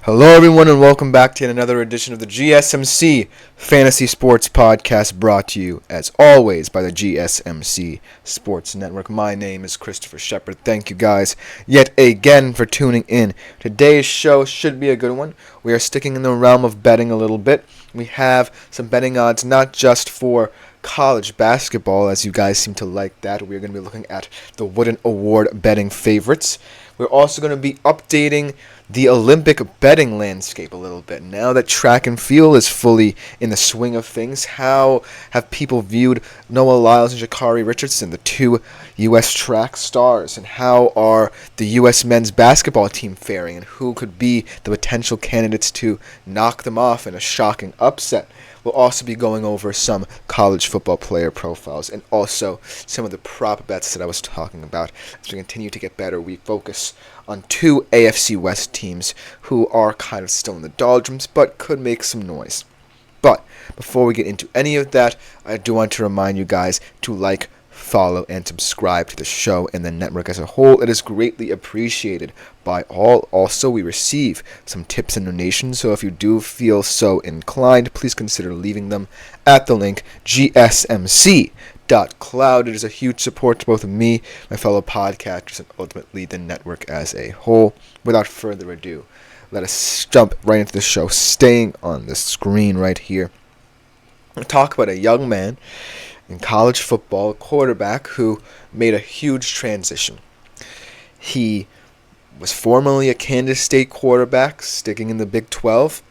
Hello, everyone, and welcome back to another edition of the GSMC Fantasy Sports Podcast, brought to you, as always, by the GSMC Sports Network. My name is Christopher Shepard. Thank you guys yet again for tuning in. Today's show should be a good one. We are sticking in the realm of betting a little bit. We have some betting odds, not just for college basketball, as you guys seem to like that. We're going to be looking at the Wooden Award betting favorites. We're also going to be updating the Olympic betting landscape a little bit. Now that track and field is fully in the swing of things, how have people viewed Noah Lyles and Sha'Carri Richardson, the two U.S. track stars, and how are the U.S. men's basketball team faring, and who could be the potential candidates to knock them off in a shocking upset? We'll also be going over some college football player profiles and also some of the prop bets that I was talking about. As we continue to get better, we focus on two AFC West teams who are kind of still in the doldrums but could make some noise. But before we get into any of that, I do want to remind you guys to like, follow, and subscribe to the show and the network as a whole. It is greatly appreciated by all. Also, we receive some tips and donations, so if you do feel so inclined, please consider leaving them at the link gsmc.cloud. It is a huge support to both me, my fellow podcasters, and ultimately the network as a whole. Without further ado, let us jump right into the show, staying on the screen right here. We'll talk about a young man in college football, a quarterback who made a huge transition. He was formerly a Kansas State quarterback, sticking in the Big 12,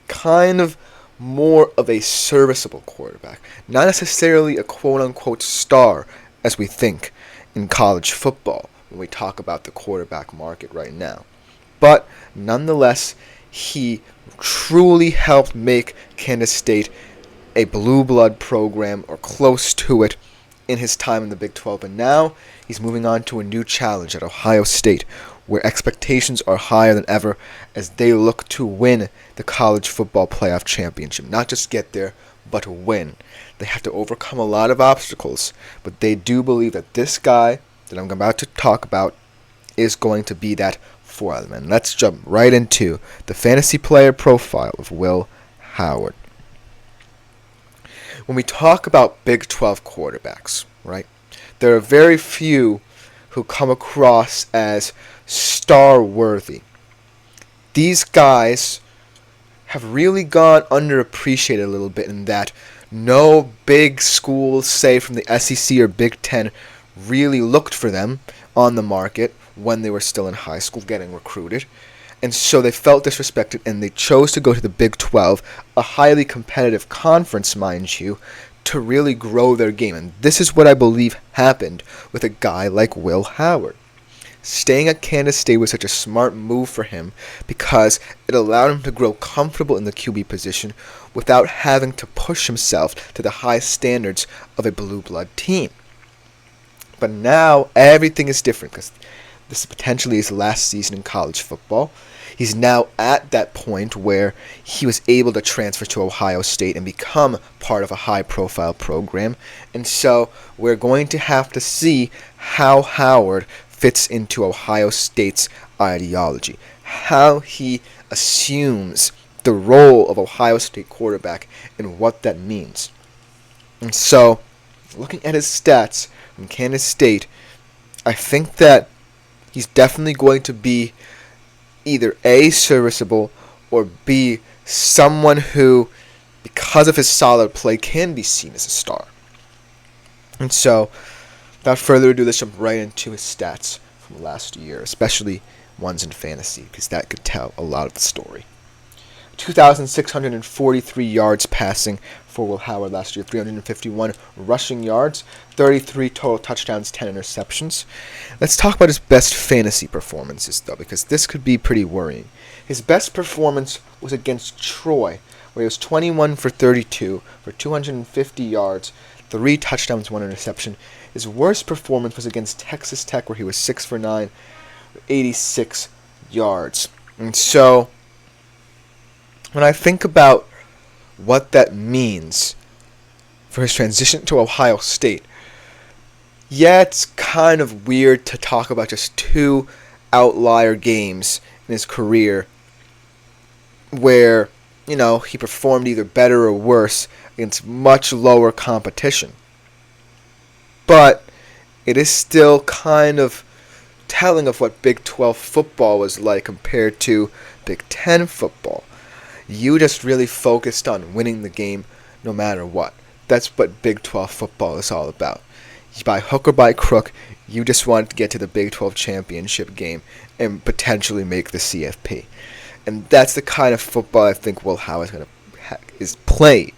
kind of more of a serviceable quarterback, not necessarily a quote-unquote star as we think in college football when we talk about the quarterback market right now. But nonetheless, he truly helped make Kansas State a blue blood program or close to it in his time in the Big 12, and now he's moving on to a new challenge at Ohio State, where expectations are higher than ever as they look to win the college football playoff championship. Not just get there, but win. They have to overcome a lot of obstacles, but they do believe that this guy that I'm about to talk about is going to be that for them. And let's jump right into the fantasy player profile of Will Howard. When we talk about Big 12 quarterbacks, right, there are very few who come across as star-worthy. These guys have really gone underappreciated a little bit in that no big schools, say from the SEC or Big Ten, really looked for them on the market when they were still in high school getting recruited. And so they felt disrespected, and they chose to go to the Big 12, a highly competitive conference, mind you, to really grow their game. And this is what I believe happened with a guy like Will Howard. Staying at Kansas State was such a smart move for him because it allowed him to grow comfortable in the QB position without having to push himself to the high standards of a blue blood team. But now everything is different because this is potentially his last season in college football. He's now at that point where he was able to transfer to Ohio State and become part of a high-profile program. And so we're going to have to see how Howard fits into Ohio State's ideology, how he assumes the role of Ohio State quarterback and what that means. And so, looking at his stats from Kansas State, I think that he's definitely going to be either A, serviceable, or B, someone who, because of his solid play, can be seen as a star. And so, without further ado, let's jump right into his stats from last year, especially ones in fantasy, because that could tell a lot of the story. 2,643 yards passing for Will Howard last year, 351 rushing yards, 33 total touchdowns, 10 interceptions. Let's talk about his best fantasy performances, though, because this could be pretty worrying. His best performance was against Troy, where he was 21 for 32 for 250 yards, 3 touchdowns, 1 interception. His worst performance was against Texas Tech, where he was 6 for 9, 86 yards. And so, when I think about what that means for his transition to Ohio State, yeah, it's kind of weird to talk about just 2 outlier games in his career where, he performed either better or worse against much lower competition. But it is still kind of telling of what Big 12 football was like compared to Big 10 football. You just really focused on winning the game no matter what. That's what Big 12 football is all about. By hook or by crook, you just wanted to get to the Big 12 championship game and potentially make the CFP. And that's the kind of football I think Will Howard is playing.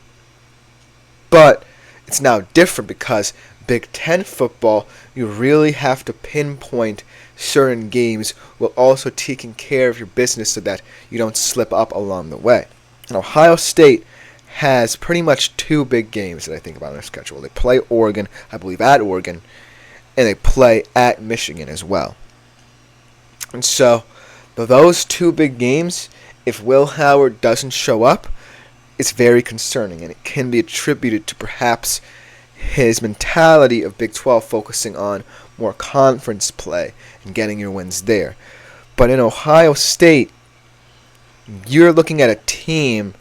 But it's now different because Big 10 football, you really have to pinpoint certain games while also taking care of your business so that you don't slip up along the way. And Ohio State has pretty much two big games that I think about on their schedule. They play Oregon, I believe at Oregon, and they play at Michigan as well. And so, those two big games, if Will Howard doesn't show up, it's very concerning, and it can be attributed to perhaps his mentality of Big 12 focusing on more conference play and getting your wins there. But in Ohio State, you're looking at a team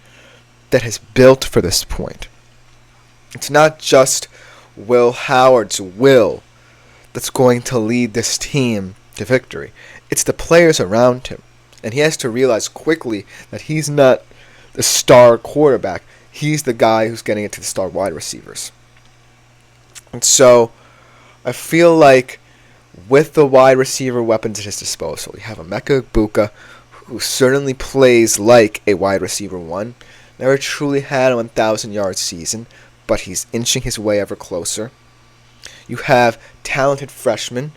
that has built for this point. It's not just Will Howard's will that's going to lead this team to victory. It's the players around him. And he has to realize quickly that he's not the star quarterback. He's the guy who's getting it to the star wide receivers. And so, I feel like with the wide receiver weapons at his disposal, you have Emeka Egbuka, who certainly plays like a wide receiver one. Never truly had a 1,000-yard season, but he's inching his way ever closer. You have talented freshman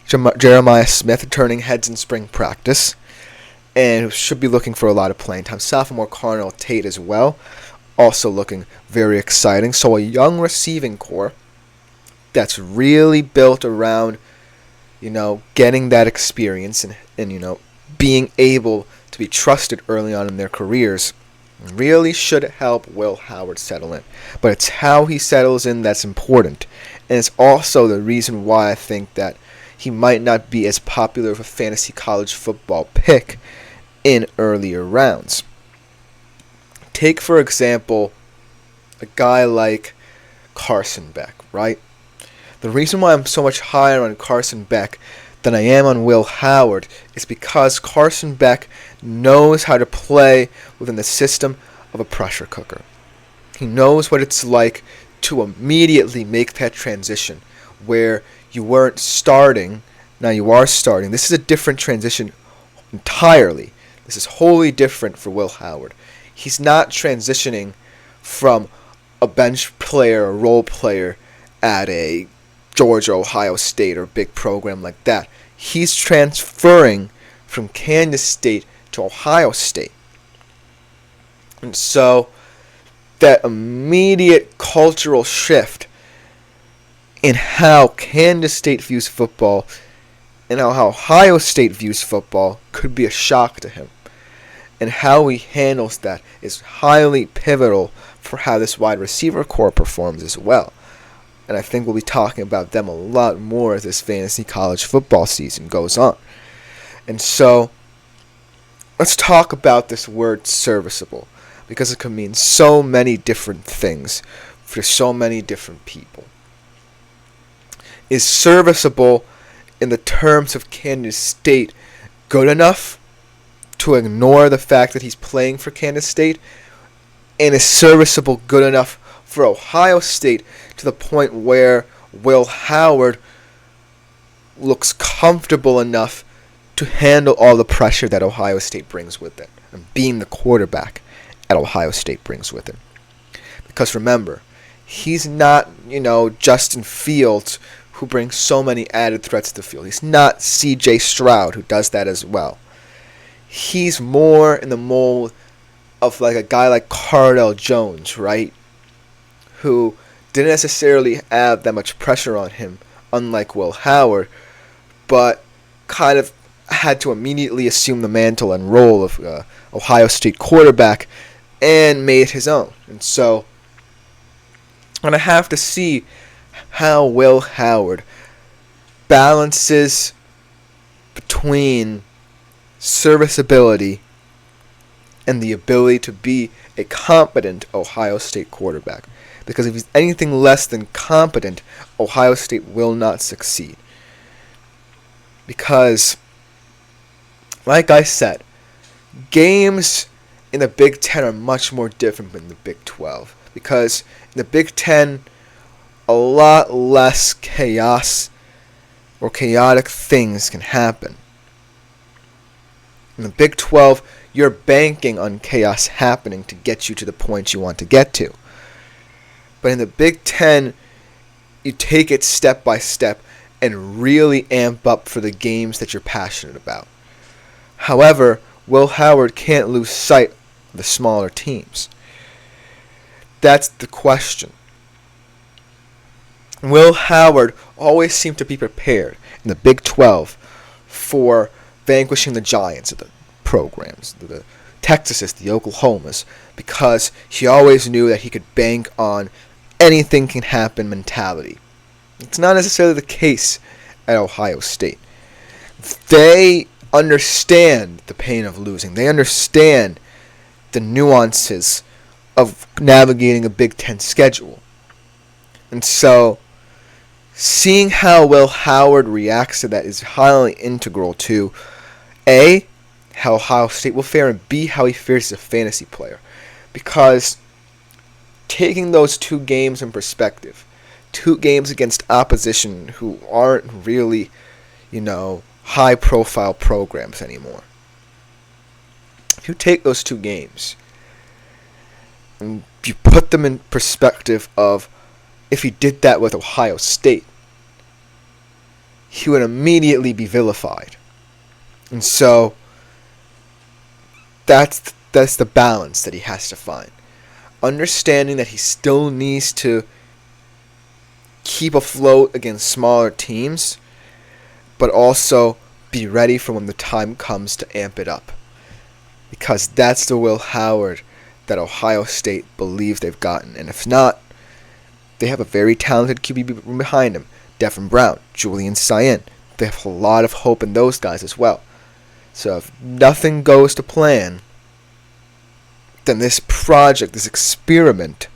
Jeremiah Smith turning heads in spring practice, and who should be looking for a lot of playing time. Sophomore Carnell Tate as well, also looking very exciting. So a young receiving core that's really built around, getting that experience and being able to be trusted early on in their careers really should help Will Howard settle in. But it's how he settles in that's important. And it's also the reason why I think that he might not be as popular of a fantasy college football pick in earlier rounds. Take, for example, a guy like Carson Beck, right? The reason why I'm so much higher on Carson Beck than I am on Will Howard is because Carson Beck knows how to play within the system of a pressure cooker. He knows what it's like to immediately make that transition where you weren't starting, now you are starting. This is a different transition entirely. This is wholly different for Will Howard. He's not transitioning from a bench player, a role player at a Georgia, Ohio State, or big program like that. He's transferring from Kansas State to Ohio State. And so that immediate cultural shift in how Kansas State views football and how Ohio State views football could be a shock to him. And how he handles that is highly pivotal for how this wide receiver core performs as well. And I think we'll be talking about them a lot more as this fantasy college football season goes on. And so, let's talk about this word serviceable, because it can mean so many different things for so many different people. Is serviceable, in the terms of Kansas State, good enough to ignore the fact that he's playing for Kansas State? And is serviceable good enough for Ohio State to the point where Will Howard looks comfortable enough to handle all the pressure that Ohio State brings with it, and being the quarterback at Ohio State brings with it? Because remember, he's not, Justin Fields, who brings so many added threats to the field. He's not C.J. Stroud, who does that as well. He's more in the mold of like a guy like Cardell Jones, right? Who didn't necessarily have that much pressure on him, unlike Will Howard, but kind of had to immediately assume the mantle and role of Ohio State quarterback and made it his own. And so, I'm going to have to see how Will Howard balances between serviceability and the ability to be a competent Ohio State quarterback. Because if he's anything less than competent, Ohio State will not succeed. Because, like I said, games in the Big Ten are much more different than the Big 12. Because in the Big Ten, a lot less chaos or chaotic things can happen. In the Big 12, you're banking on chaos happening to get you to the point you want to get to. But in the Big Ten, you take it step by step and really amp up for the games that you're passionate about. However, Will Howard can't lose sight of the smaller teams. That's the question. Will Howard always seemed to be prepared in the Big 12 for vanquishing the giants of the programs, the Texases, the Oklahomas, because he always knew that he could bank on anything can happen mentality. It's not necessarily the case at Ohio State. They understand the pain of losing. They understand the nuances of navigating a Big Ten schedule. And so, seeing how Will Howard reacts to that is highly integral to A, how Ohio State will fare, and B, how he fares as a fantasy player. Because taking those two games in perspective, two games against opposition who aren't really, high-profile programs anymore. If you take those two games and you put them in perspective of if he did that with Ohio State, he would immediately be vilified. And so that's the balance that he has to find. Understanding that he still needs to keep afloat against smaller teams, but also be ready for when the time comes to amp it up. Because that's the Will Howard that Ohio State believes they've gotten. And if not, they have a very talented QB behind him. Devin Brown, Julian Sayin. They have a lot of hope in those guys as well. So if nothing goes to plan, then this project, this experiment,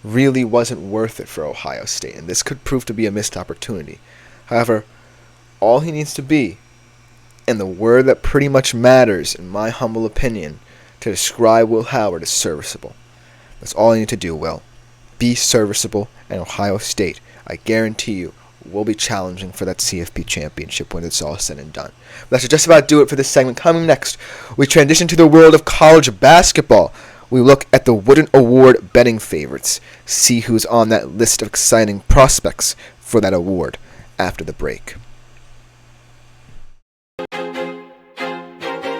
really wasn't worth it for Ohio State. And this could prove to be a missed opportunity. However, all he needs to be, and the word that pretty much matters, in my humble opinion, to describe Will Howard is serviceable. That's all you need to do, Will. Be serviceable, and Ohio State, I guarantee you, will be challenging for that CFP championship when it's all said and done. But that should just about do it for this segment. Coming next, we transition to the world of college basketball. We look at the Wooden Award betting favorites, see who's on that list of exciting prospects for that award after the break.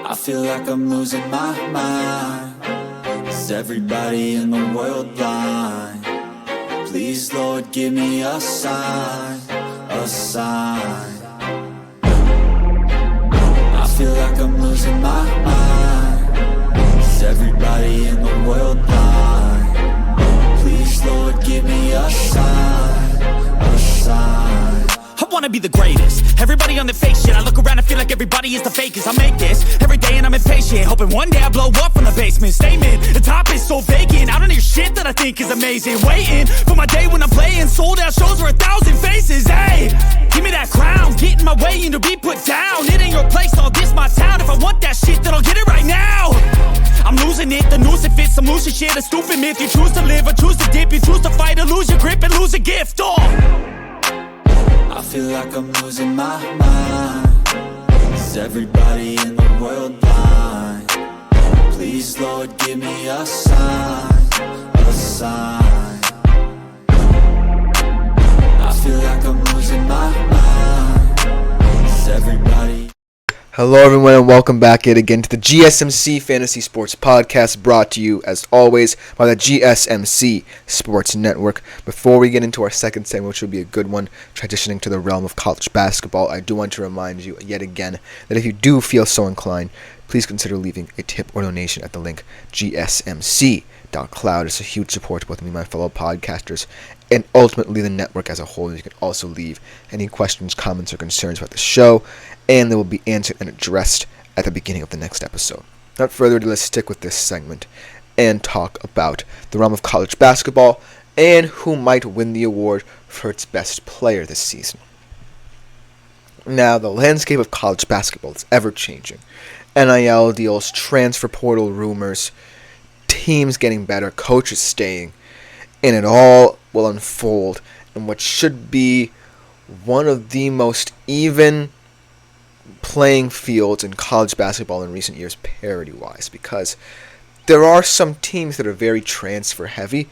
I feel like I'm losing my mind. Is everybody in the world blind? Please, Lord, give me a sign, a sign. I feel like I'm losing my mind. Is everybody in the world blind? Please, Lord, give me a sign, a sign. I wanna be the greatest. Everybody on the fake shit. I look around and feel like everybody is the fakest. I make this every day and I'm impatient, hoping one day I blow up from the basement. Statement, the top is so vacant. I don't hear shit that I think is amazing. Waiting for my day when I'm playing sold out shows for 1,000 faces. Hey, give me that crown, get in my way and to be put down. It ain't your place, all this my town. If I want that shit, then I'll get it right now. I'm losing it, the noose it fits, some losing shit, a stupid myth. You choose to live or choose to dip, you choose to fight or lose your grip and lose a gift. I feel like I'm losing my mind. Is everybody in the world blind? Please, Lord, give me a sign, a sign. I feel like I'm losing my mind. Is everybody... Hello everyone and welcome back yet again to the GSMC Fantasy Sports Podcast, brought to you as always by the GSMC Sports Network. Before we get into our second segment, which will be a good one, transitioning to the realm of college basketball, I do want to remind you yet again that if you do feel so inclined, please consider leaving a tip or donation at the link gsmc.cloud. It's a huge support to both me and my fellow podcasters and ultimately the network as a whole. You can also leave any questions, comments, or concerns about the show, and they will be answered and addressed at the beginning of the next episode. without further ado, let's stick with this segment and talk about the realm of college basketball and who might win the award for its best player this season. Now, the landscape of college basketball is ever-changing. NIL deals, transfer portal rumors, teams getting better, coaches staying, and it all will unfold in what should be one of the most even playing fields in college basketball in recent years, parity-wise, because there are some teams that are very transfer-heavy,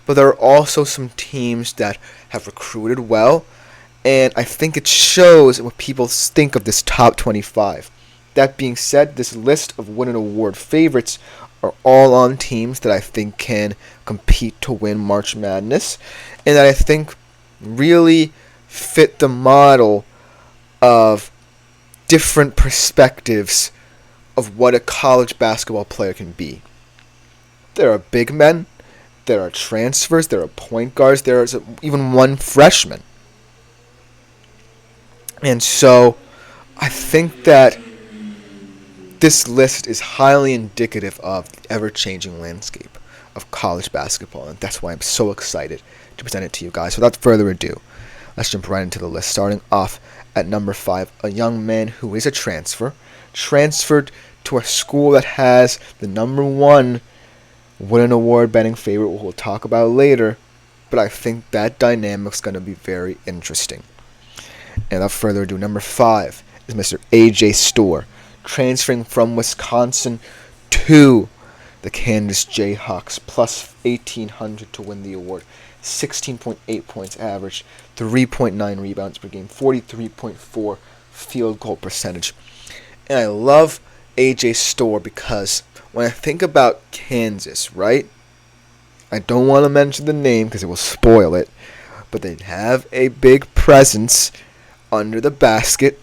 but there are also some teams that have recruited well, and I think it shows what people think of this top 25. That being said, this list of win an award favorites are all on teams that I think can compete to win March Madness, and that I think really fit the model of different perspectives of what a college basketball player can be. There are big men, there are transfers, there are point guards, there is even one freshman. And so I think that this list is highly indicative of the ever-changing landscape of college basketball, and that's why I'm so excited to present it to you guys. Without further ado, let's jump right into the list. Starting off at number 5, a young man who is a transferred to a school that has the number 1 win an award betting favorite, we'll talk about later, but I think that dynamic's going to be very interesting. And without further ado, number 5 is Mr. A.J. Storr, transferring from Wisconsin to the Kansas Jayhawks, plus 1,800 to win the award. 16.8 points average, 3.9 rebounds per game, 43.4 field goal percentage. And I love A.J. Storr because when I think about Kansas, right, I don't want to mention the name because it will spoil it, but they have a big presence under the basket,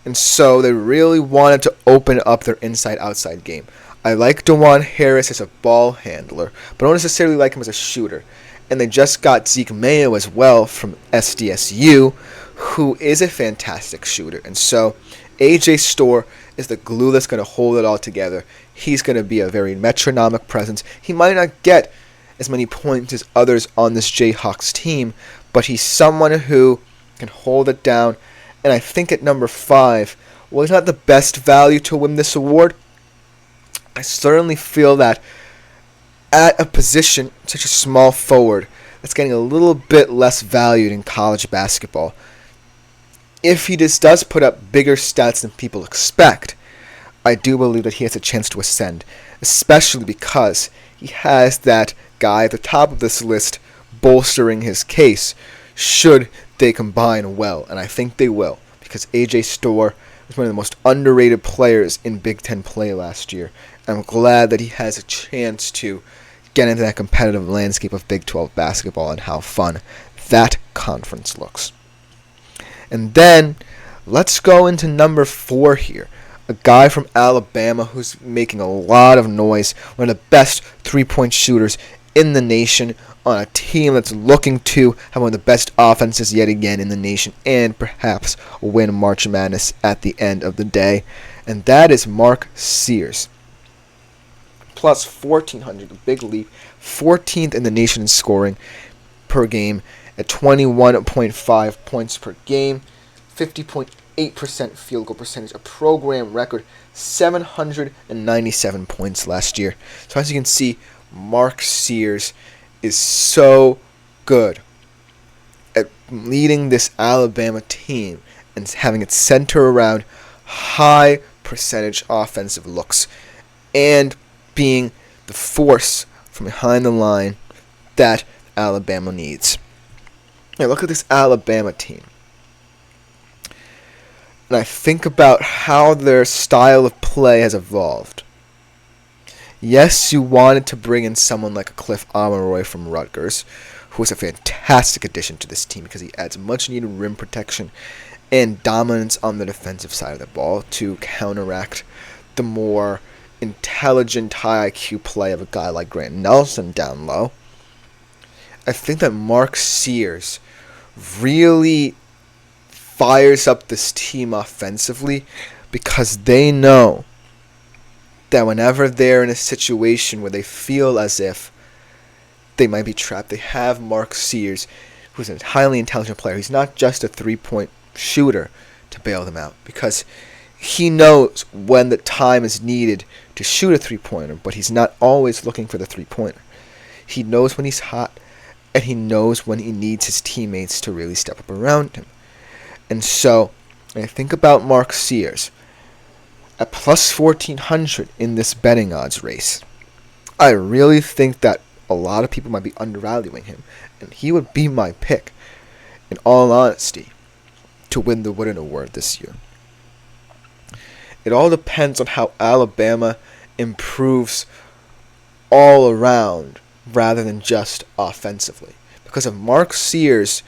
and so they really wanted to open up their inside-outside game. I like DeJuan Harris as a ball handler, but I don't necessarily like him as a shooter. And they just got Zeke Mayo as well from SDSU, who is a fantastic shooter. And so A.J. Storr is the glue that's going to hold it all together. He's going to be a very metronomic presence. He might not get as many points as others on this Jayhawks team, but he's someone who can hold it down. And I think at number 5, well, he's not the best value to win this award. I certainly feel that at a position such a small forward that's getting a little bit less valued in college basketball, if he just does put up bigger stats than people expect, I do believe that he has a chance to ascend, especially because he has that guy at the top of this list bolstering his case should they combine well, and I think they will, because A.J. Storr was one of the most underrated players in Big Ten play last year. I'm glad that he has a chance to get into that competitive landscape of Big 12 basketball and how fun that conference looks. And then, let's go into number 4 here. A guy from Alabama who's making a lot of noise, one of the best three-point shooters in the nation, on a team that's looking to have one of the best offenses yet again in the nation and perhaps win March Madness at the end of the day. And that is Mark Sears. Plus 1,400, a big leap. 14th in the nation in scoring per game at 21.5 points per game. 50.8% field goal percentage, a program record, 797 points last year. So as you can see, Mark Sears is so good at leading this Alabama team and having it center around high percentage offensive looks and being the force from behind the line that Alabama needs. Now look at this Alabama team. And I think about how their style of play has evolved. Yes, you wanted to bring in someone like a Cliff Amaroy from Rutgers, who is a fantastic addition to this team because he adds much needed rim protection and dominance on the defensive side of the ball to counteract the more intelligent, high IQ play of a guy like Grant Nelson down low. I think that Mark Sears really fires up this team offensively because they know that whenever they're in a situation where they feel as if they might be trapped, they have Mark Sears, who's a highly intelligent player. He's not just a three-point shooter to bail them out, because he knows when the time is needed to shoot a three-pointer, but he's not always looking for the three-pointer. He knows when he's hot, and he knows when he needs his teammates to really step up around him. And so, when I think about Mark Sears, at plus 1,400 in this betting odds race, I really think that a lot of people might be undervaluing him, and he would be my pick, in all honesty, to win the Wooden Award this year. It all depends on how Alabama improves all around rather than just offensively. Because if Mark Sears,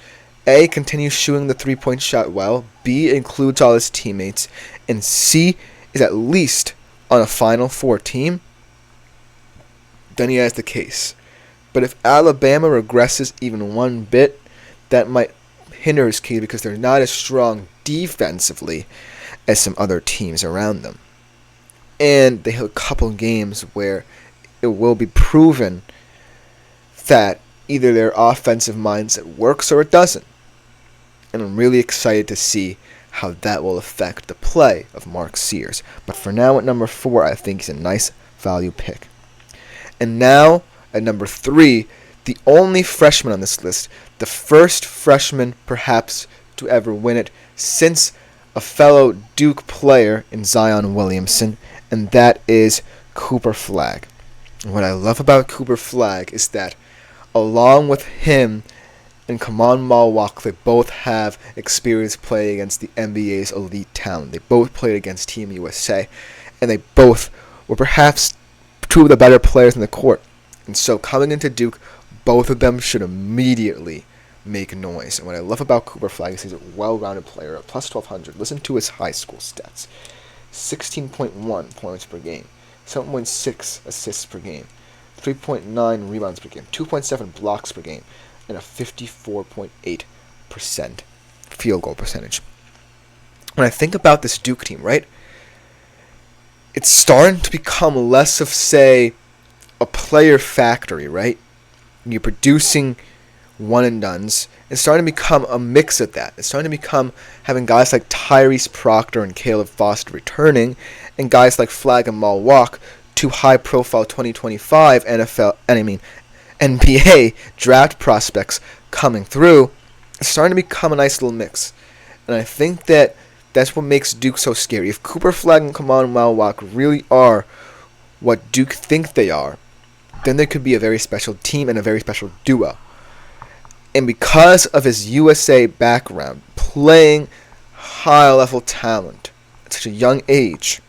A, continues shooting the three-point shot well, B, includes all his teammates, and C, is at least on a Final Four team, then he has the case. But if Alabama regresses even one bit, that might hinder his case because they're not as strong defensively as some other teams around them. And they have a couple games where it will be proven that either their offensive mindset works or it doesn't. And I'm really excited to see how that will affect the play of Mark Sears. But for now, at number 4, I think he's a nice value pick. And now, at number 3, the only freshman on this list, the first freshman perhaps to ever win it since a fellow Duke player in Zion Williamson, and that is Cooper Flagg. And what I love about Cooper Flagg is that along with him and Kaman Malwak, they both have experience playing against the NBA's elite talent. They both played against Team USA, and they both were perhaps two of the better players in the court. And so coming into Duke, both of them should immediately make noise. And what I love about Cooper Flagg is he's a well-rounded player at plus 1,200. Listen to his high school stats. 16.1 points per game, 7.6 assists per game, 3.9 rebounds per game, 2.7 blocks per game, and a 54.8% field goal percentage. When I think about this Duke team, right, it's starting to become less of, say, a player factory, right? You're producing one-and-dones. It's starting to become a mix of that. It's starting to become having guys like Tyrese Proctor and Caleb Foster returning, and guys like Flagg and Malwak, two high-profile 2025 NBA draft prospects coming through. It's starting to become a nice little mix. And I think that that's what makes Duke so scary. If Cooper Flagg and Kaman Malwak really are what Duke think they are, then there could be a very special team and a very special duo. And because of his USA background, playing high-level talent at such a young age,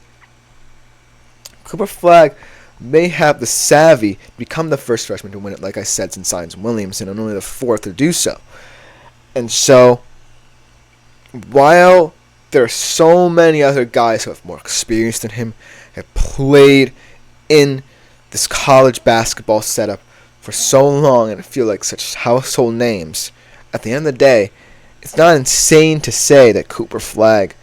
Cooper Flagg may have the savvy to become the first freshman to win it, like I said, since Zion Williamson, and only the fourth to do so. And so, while there are so many other guys who have more experience than him, have played in this college basketball setup for so long and feel like such household names, at the end of the day, it's not insane to say that Cooper Flagg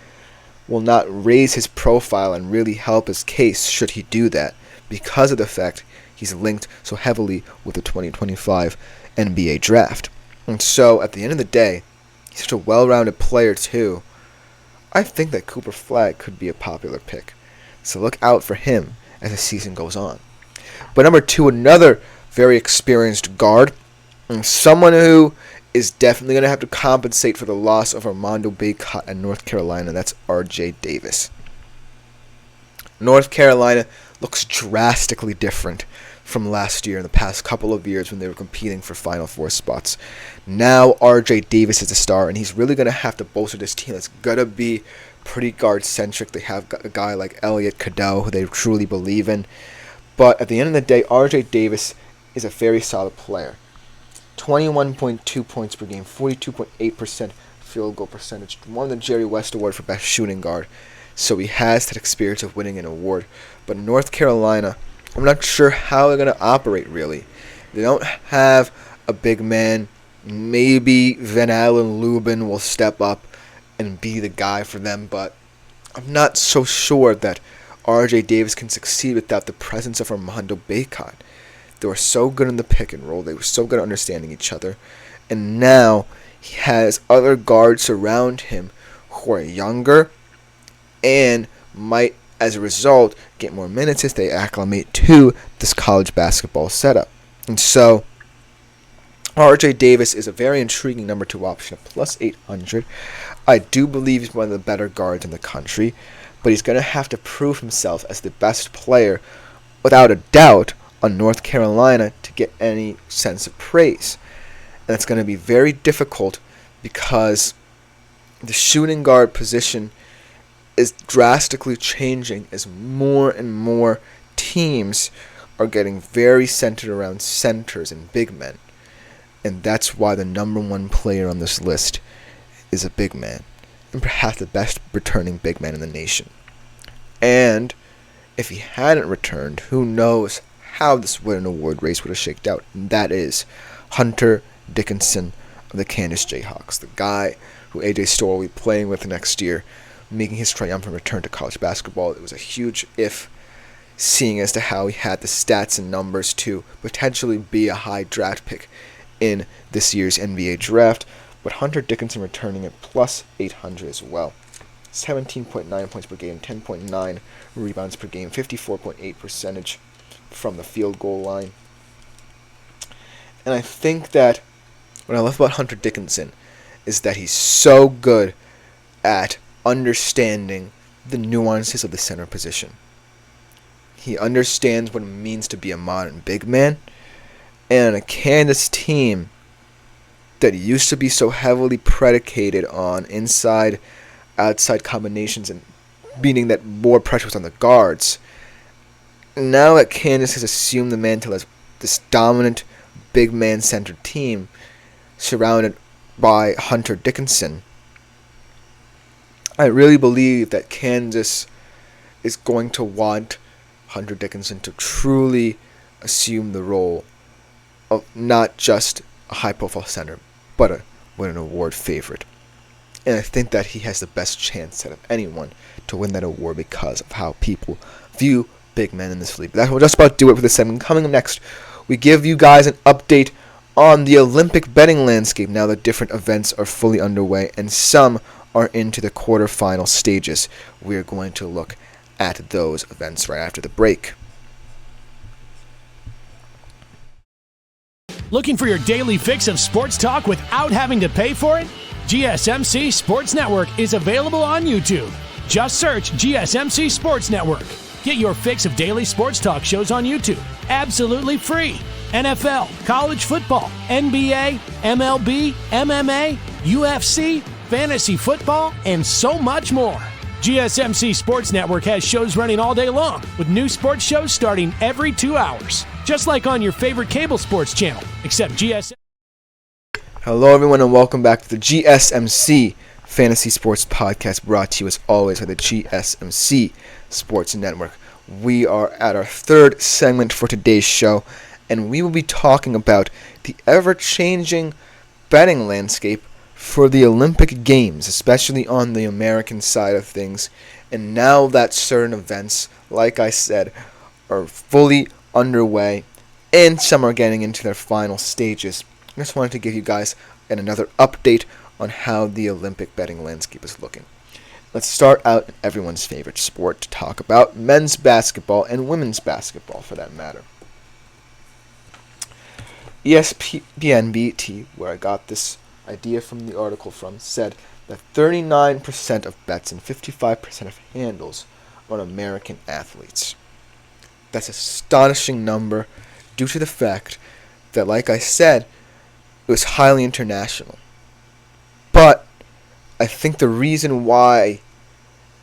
will not raise his profile and really help his case should he do that, because of the fact he's linked so heavily with the 2025 NBA draft. And so, at the end of the day, he's such a well-rounded player too. I think that Cooper Flagg could be a popular pick. So look out for him as the season goes on. But number 2, another very experienced guard, and someone who is definitely going to have to compensate for the loss of Armando Bacot at North Carolina. That's R.J. Davis. North Carolina looks drastically different from last year and the past couple of years when they were competing for Final Four spots. Now R.J. Davis is a star, and he's really going to have to bolster this team. It's going to be pretty guard-centric. They have a guy like Elliot Cadeau, who they truly believe in. But at the end of the day, R.J. Davis is a very solid player. 21.2 points per game, 42.8% field goal percentage, won the Jerry West Award for Best Shooting Guard. So he has that experience of winning an award. But North Carolina, I'm not sure how they're going to operate, really. They don't have a big man. Maybe Van Allen Lubin will step up and be the guy for them, but I'm not so sure that R.J. Davis can succeed without the presence of Armando Bacot. They were so good in the pick and roll. They were so good at understanding each other. And now he has other guards around him who are younger and might, as a result, get more minutes as they acclimate to this college basketball setup. And so, R.J. Davis is a very intriguing number 2 option at plus 800. I do believe he's one of the better guards in the country, but he's going to have to prove himself as the best player, without a doubt, on North Carolina to get any sense of praise. And it's going to be very difficult because the shooting guard position is drastically changing as more and more teams are getting very centered around centers and big men. And that's why the number 1 player on this list is a big man, and perhaps the best returning big man in the nation. And if he hadn't returned, who knows how this Wooden Award race would have shaked out. And that is Hunter Dickinson of the Kansas Jayhawks, the guy who A.J. Storr will be playing with next year, making his triumphant return to college basketball. It was a huge if, seeing as to how he had the stats and numbers to potentially be a high draft pick in this year's NBA draft, but Hunter Dickinson returning at plus 800 as well. 17.9 points per game, 10.9 rebounds per game, 54.8 percentage from the field goal line. And I think that what I love about Hunter Dickinson is that he's so good at understanding the nuances of the center position. He understands what it means to be a modern big man. And a Kansas team that used to be so heavily predicated on inside-outside combinations and meaning that more pressure was on the guards, now that Kansas has assumed the mantle as this dominant big man-centered team surrounded by Hunter Dickinson, I really believe that Kansas is going to want Hunter Dickinson to truly assume the role of not just a high-profile center, but a win an award favorite. And I think that he has the best chance out of anyone to win that award because of how people view big men in this league. That will just about do it for this segment. Coming up next, we give you guys an update on the Olympic betting landscape now that different events are fully underway and some are into the quarterfinal stages. We are going to look at those events right after the break. Looking for your daily fix of sports talk without having to pay for it? GSMC Sports Network is available on YouTube. Just search GSMC Sports Network. Get your fix of daily sports talk shows on YouTube, absolutely free. NFL, college football, NBA, MLB, MMA, UFC, fantasy football, and so much more. GSMC Sports Network has shows running all day long, with new sports shows starting every 2 hours. Just like on your favorite cable sports channel, except GSMC. Hello everyone and welcome back to the GSMC Fantasy Sports Podcast, brought to you as always by the GSMC Sports Network. We are at our third segment for today's show, and we will be talking about the ever-changing betting landscape for the Olympic Games, especially on the American side of things. And now that certain events, like I said, are fully underway and some are getting into their final stages, I just wanted to give you guys another update on how the Olympic betting landscape is looking. Let's start out in everyone's favorite sport to talk about men's basketball and women's basketball for that matter. ESPN BT, where I got this idea from the article from, said that 39% of bets and 55% of handles are on American athletes. That's an astonishing number due to the fact that, like I said, it was highly international. But I think the reason why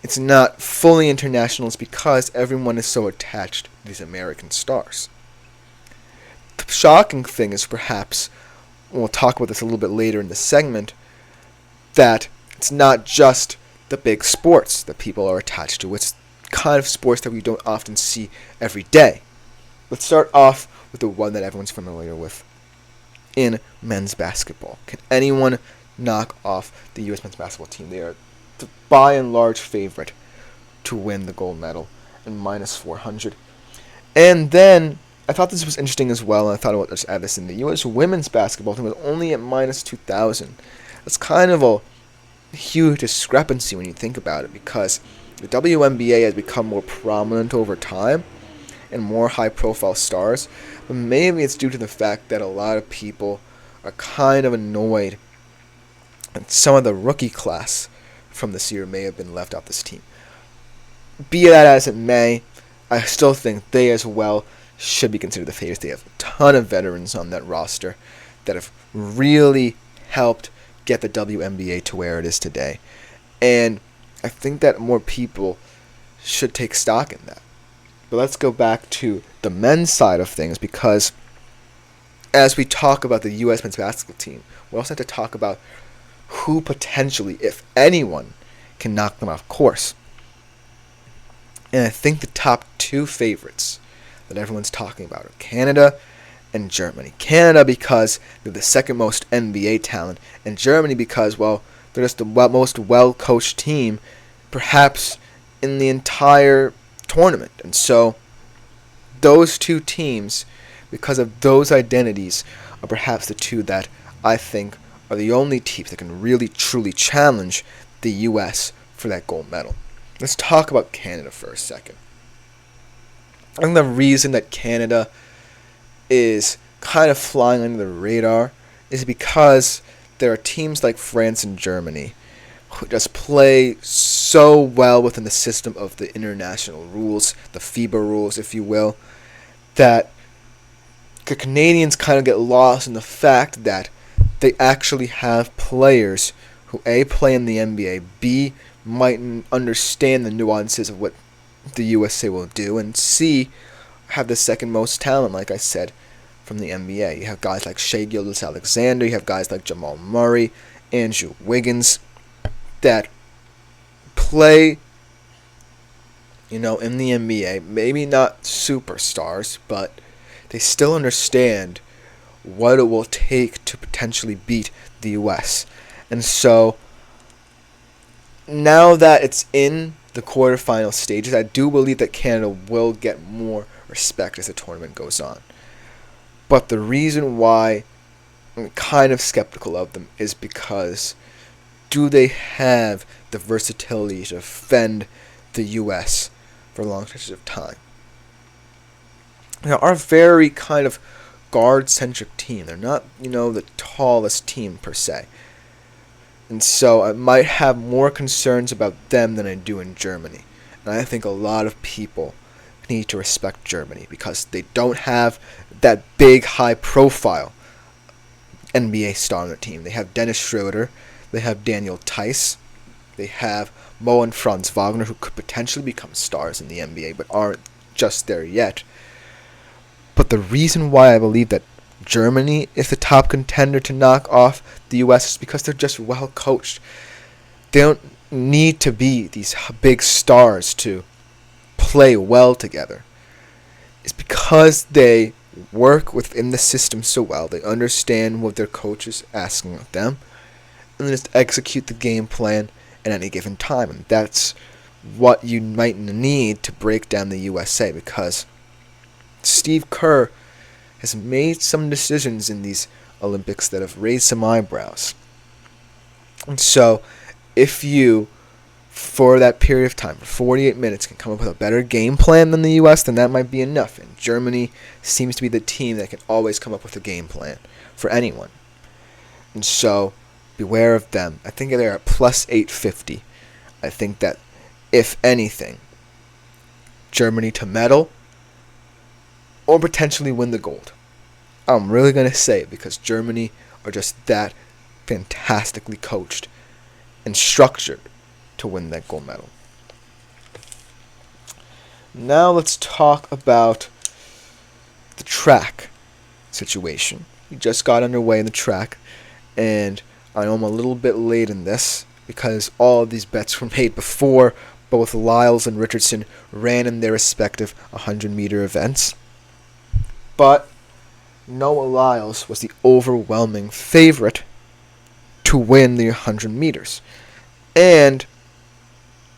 it's not fully international is because everyone is so attached to these American stars. The shocking thing is perhaps, and we'll talk about this a little bit later in the segment, that it's not just the big sports that people are attached to. It's kind of sports that we don't often see every day. Let's start off with the one that everyone's familiar with in men's basketball. Can anyone knock off the U.S. men's basketball team? They are the by and large favorite to win the gold medal and minus 400. And then I thought this was interesting as well, and I thought I would just add this in. The U.S. women's basketball team was only at minus 2,000. That's kind of a huge discrepancy when you think about it, because the WNBA has become more prominent over time and more high-profile stars. But maybe it's due to the fact that a lot of people are kind of annoyed that some of the rookie class from this year may have been left off this team. Be that as it may, I still think they as well should be considered the favorites. They have a ton of veterans on that roster that have really helped get the WNBA to where it is today. And I think that more people should take stock in that. But let's go back to the men's side of things, because as we talk about the U.S. men's basketball team, we also have to talk about who potentially, if anyone, can knock them off course. And I think the top two favorites that everyone's talking about are Canada and Germany. Canada because they're the second most NBA talent, and Germany because, well, they're just the most well-coached team, perhaps in the entire tournament. And so those two teams, because of those identities, are perhaps the two that I think are the only teams that can really truly challenge the U.S. for that gold medal. Let's talk about Canada for a second. I think the reason that Canada is kind of flying under the radar is because there are teams like France and Germany who just play so well within the system of the international rules, the FIBA rules, if you will, that the Canadians kind of get lost in the fact that they actually have players who A, play in the NBA, B, might understand the nuances of what the USA will do, and C, have the second most talent, like I said, from the NBA. You have guys like Shai Gilgeous-Alexander, you have guys like Jamal Murray, Andrew Wiggins, that play, in the NBA. Maybe not superstars, but they still understand what it will take to potentially beat the US. And so, now that it's in the quarterfinal stages, I do believe that Canada will get more respect as the tournament goes on. But the reason why I'm kind of skeptical of them is because do they have the versatility to defend the U.S. for long stretches of time? Now, our very kind of guard-centric team, they're not, the tallest team per se. And so I might have more concerns about them than I do in Germany. And I think a lot of people need to respect Germany because they don't have that big, high-profile NBA star on their team. They have Dennis Schroeder. They have Daniel Tice. They have Mo and Franz Wagner, who could potentially become stars in the NBA, but aren't just there yet. But the reason why I believe that Germany is the top contender to knock off the U.S. is because they're just well coached. They don't need to be these big stars to play well together. It's because they work within the system so well. They understand what their coach is asking of them, and then just execute the game plan at any given time. And that's what you might need to break down the USA, because Steve Kerr has made some decisions in these Olympics that have raised some eyebrows. And so, if you, for that period of time, for 48 minutes, can come up with a better game plan than the U.S., then that might be enough. And Germany seems to be the team that can always come up with a game plan for anyone. And so, beware of them. I think they're at plus 850. I think that, if anything, Germany to medal or potentially win the gold. I'm really going to say it because Germany are just that fantastically coached and structured to win that gold medal. Now let's talk about the track situation. We just got underway in the track, and I know I'm a little bit late in this because all of these bets were made before both Lyles and Richardson ran in their respective 100-meter events. But Noah Lyles was the overwhelming favorite to win the 100 meters. And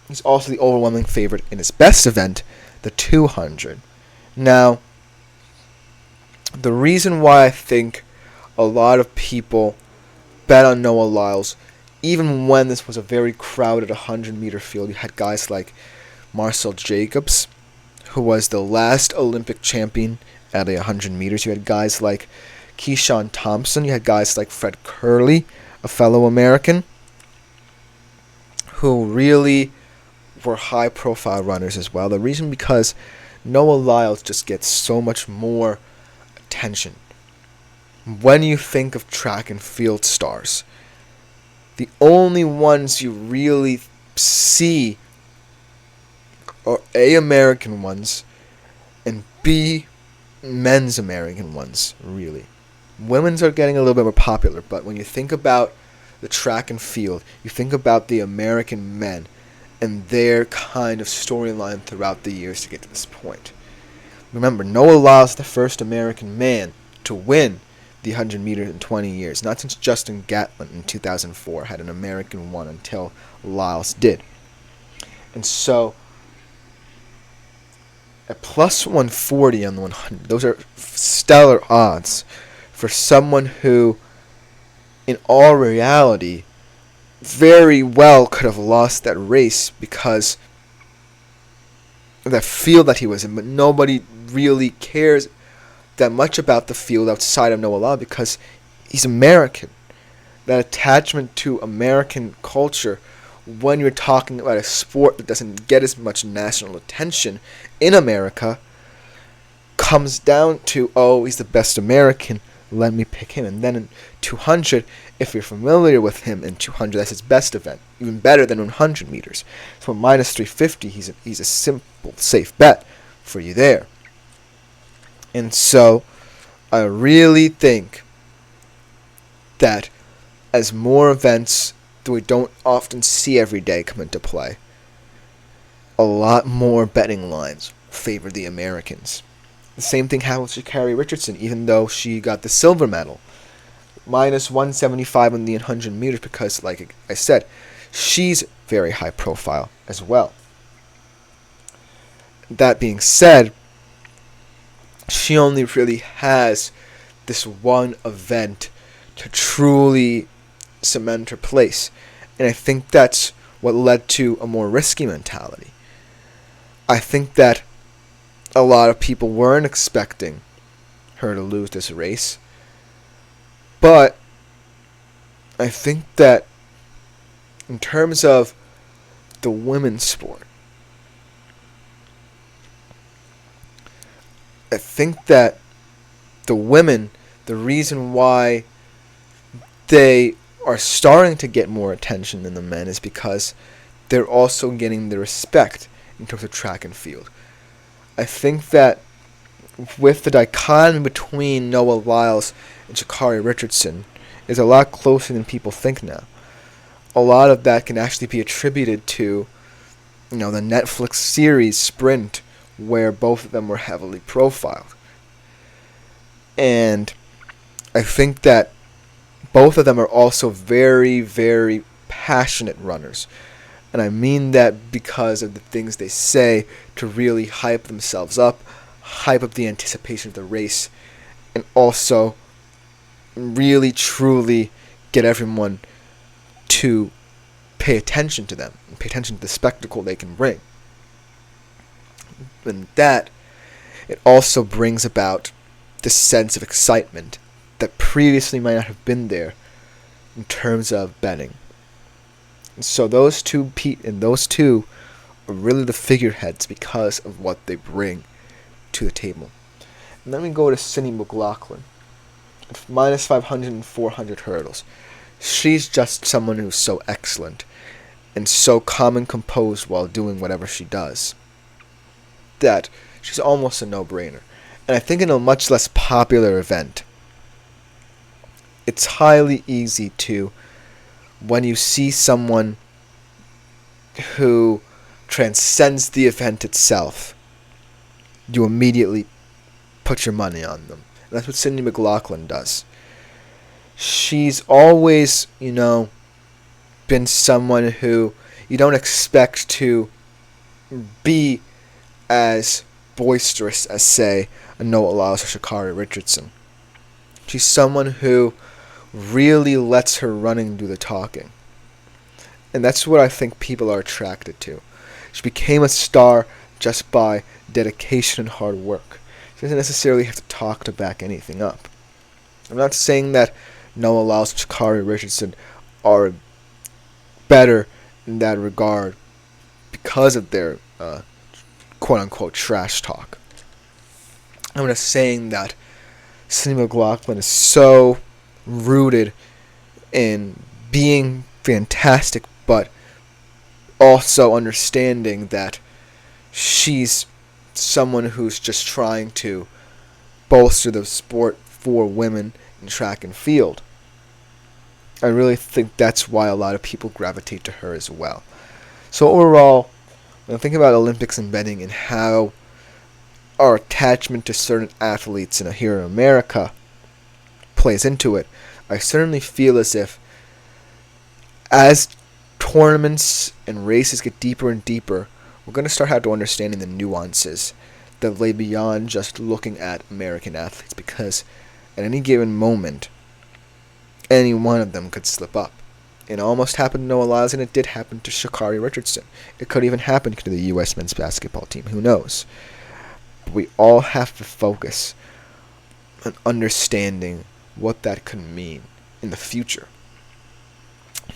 he's also the overwhelming favorite in his best event, the 200. Now, the reason why I think a lot of people bet on Noah Lyles, even when this was a very crowded 100-meter field, you had guys like Marcel Jacobs, who was the last Olympic champion at 100 meters. You had guys like Keyshawn Thompson. You had guys like Fred Curley, a fellow American, who really were high-profile runners as well. The reason because Noah Lyles just gets so much more attention. When you think of track and field stars, the only ones you really see are A, American ones, and B, men's American ones, really. Women's are getting a little bit more popular, but when you think about the track and field, you think about the American men and their kind of storyline throughout the years to get to this point. Remember, Noah Lyles is the first American man to win the 100 meters in 20 years. Not since Justin Gatlin in 2004 had an American won until Lyles did. And so, at plus 140 on the 100, those are stellar odds for someone who, in all reality, very well could have lost that race because of that field that he was in. But nobody really cares that much about the field outside of Noah Lyles because he's American. That attachment to American culture, when you're talking about a sport that doesn't get as much national attention in America, comes down to, oh, he's the best American, let me pick him. And then in 200, if you're familiar with him in 200, that's his best event, even better than 100 meters. So at minus 350, he's a simple, safe bet for you there. And so I really think that as more events that we don't often see every day come into play, a lot more betting lines favor the Americans. The same thing happens to Sha'Carri Richardson, even though she got the silver medal. Minus 175 on the 100 meters because, like I said, she's very high profile as well. That being said, she only really has this one event to truly cement her place. And I think that's what led to a more risky mentality. I think that a lot of people weren't expecting her to lose this race. But I think that in terms of the women's sport, I think that the women, the reason why they are starting to get more attention than the men is because they're also getting the respect in terms of track and field. I think that with the dichotomy between Noah Lyles and Sha'Carri Richardson is a lot closer than people think now. A lot of that can actually be attributed to, the Netflix series Sprint, where both of them were heavily profiled. And I think that both of them are also very, very passionate runners. And I mean that because of the things they say to really hype themselves up, hype up the anticipation of the race, and also really, truly get everyone to pay attention to them, and pay attention to the spectacle they can bring. And that, it also brings about this sense of excitement that previously might not have been there in terms of betting. And so those two are really the figureheads because of what they bring to the table. And then we go to Sydney McLaughlin at minus 500 and 400 hurdles. She's just someone who's so excellent and so calm and composed while doing whatever she does that she's almost a no-brainer. And I think in a much less popular event, it's highly easy to, when you see someone who transcends the event itself, you immediately put your money on them. And that's what Sydney McLaughlin does. She's always, been someone who you don't expect to be as boisterous as, say, a Noah Lyles or Sha'Carri Richardson. She's someone who really lets her running do the talking. And that's what I think people are attracted to. She became a star just by dedication and hard work. She doesn't necessarily have to talk to back anything up. I'm not saying that Noah Lyles and Sha'Carri Richardson are better in that regard because of their quote-unquote trash talk. I'm just saying that Sydney McLaughlin is so rooted in being fantastic, but also understanding that she's someone who's just trying to bolster the sport for women in track and field. I really think that's why a lot of people gravitate to her as well. So overall, when I think about Olympics and betting and how our attachment to certain athletes here in America plays into it, I certainly feel as if as tournaments and races get deeper and deeper, we're going to start having to understanding the nuances that lay beyond just looking at American athletes, because at any given moment, any one of them could slip up. It almost happened to Noah Lyles, and it did happen to Sha'Carri Richardson. It could even happen to the U.S. men's basketball team. Who knows? But we all have to focus on understanding what that could mean in the future.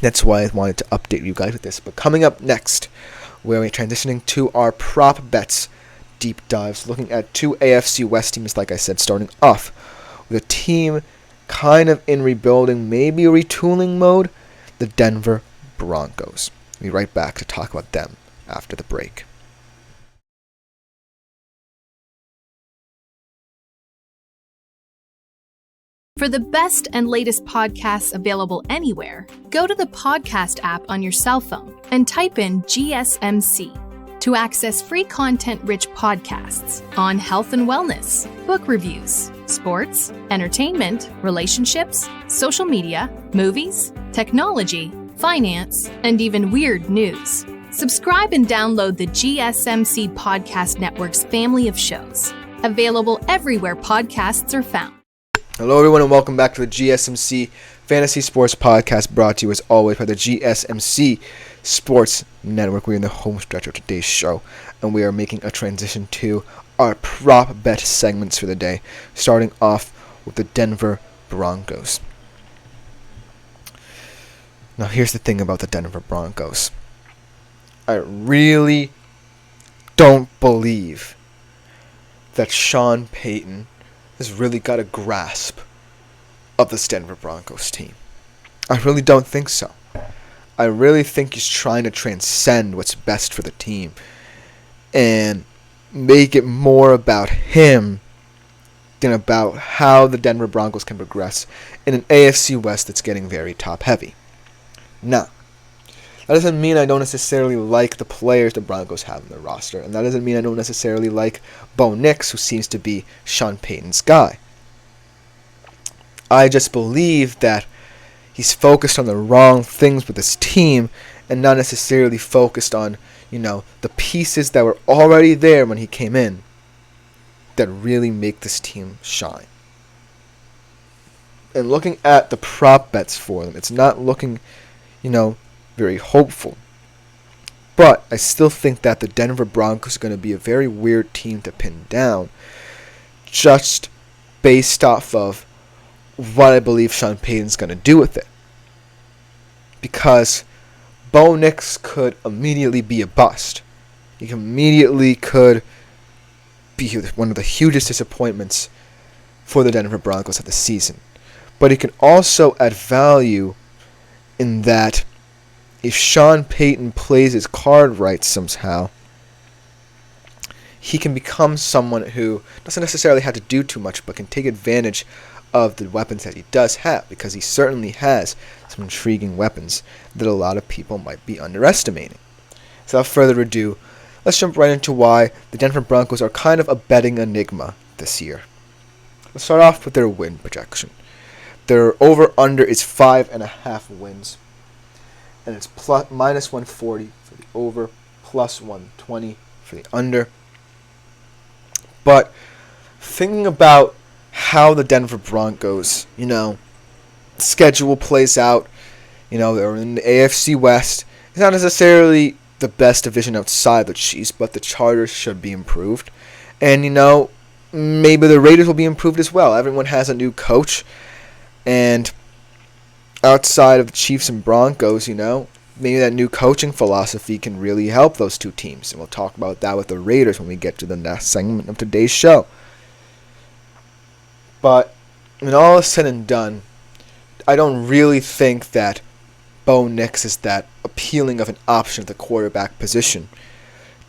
That's why I wanted to update you guys with this. But coming up next, we're transitioning to our prop bets deep dives, looking at two AFC West teams, like I said, starting off with a team kind of in rebuilding, maybe retooling mode, the Denver Broncos. We'll be right back to talk about them after the break. For the best and latest podcasts available anywhere, go to the podcast app on your cell phone and type in GSMC to access free content-rich podcasts on health and wellness, book reviews, sports, entertainment, relationships, social media, movies, technology, finance, and even weird news. Subscribe and download the GSMC Podcast Network's family of shows, available everywhere podcasts are found. Hello everyone and welcome back to the GSMC Fantasy Sports Podcast, brought to you as always by the GSMC Sports Network. We're in the home stretch of today's show, and we are making a transition to our prop bet segments for the day, starting off with the Denver Broncos. Now here's the thing about the Denver Broncos. I really don't believe that Sean Payton has really got a grasp of this Denver Broncos team. I really don't think so. I really think he's trying to transcend what's best for the team and make it more about him than about how the Denver Broncos can progress in an AFC West that's getting very top heavy. Now, that doesn't mean I don't necessarily like the players the Broncos have in their roster, and that doesn't mean I don't necessarily like Bo Nix, who seems to be Sean Payton's guy. I just believe that he's focused on the wrong things with his team and not necessarily focused on, the pieces that were already there when he came in that really make this team shine. And looking at the prop bets for them, it's not looking, very hopeful. But I still think that the Denver Broncos are going to be a very weird team to pin down, just based off of what I believe Sean Payton's going to do with it. Because Bo Nix could immediately be a bust. He immediately could be one of the hugest disappointments for the Denver Broncos of the season. But he can also add value in that if Sean Payton plays his card right somehow, he can become someone who doesn't necessarily have to do too much, but can take advantage of the weapons that he does have, because he certainly has some intriguing weapons that a lot of people might be underestimating. So without further ado, let's jump right into why the Denver Broncos are kind of a betting enigma this year. Let's start off with their win projection. Their over-under is 5.5 wins. And it's minus 140 for the over, plus 120 for the under. But thinking about how the Denver Broncos, schedule plays out, they're in the AFC West. It's not necessarily the best division outside the Chiefs, but the Chargers should be improved. And, maybe the Raiders will be improved as well. Everyone has a new coach. And outside of the Chiefs and Broncos, maybe that new coaching philosophy can really help those two teams. And we'll talk about that with the Raiders when we get to the next segment of today's show. But when all is said and done, I don't really think that Bo Nix is that appealing of an option at the quarterback position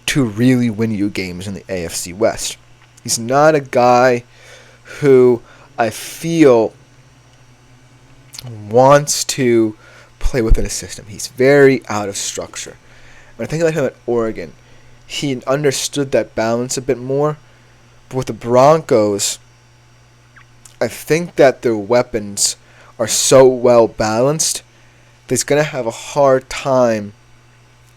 to really win you games in the AFC West. He's not a guy who I feel wants to play within a system. He's very out of structure. When I think about him at Oregon, he understood that balance a bit more. But with the Broncos, I think that their weapons are so well balanced that he's going to have a hard time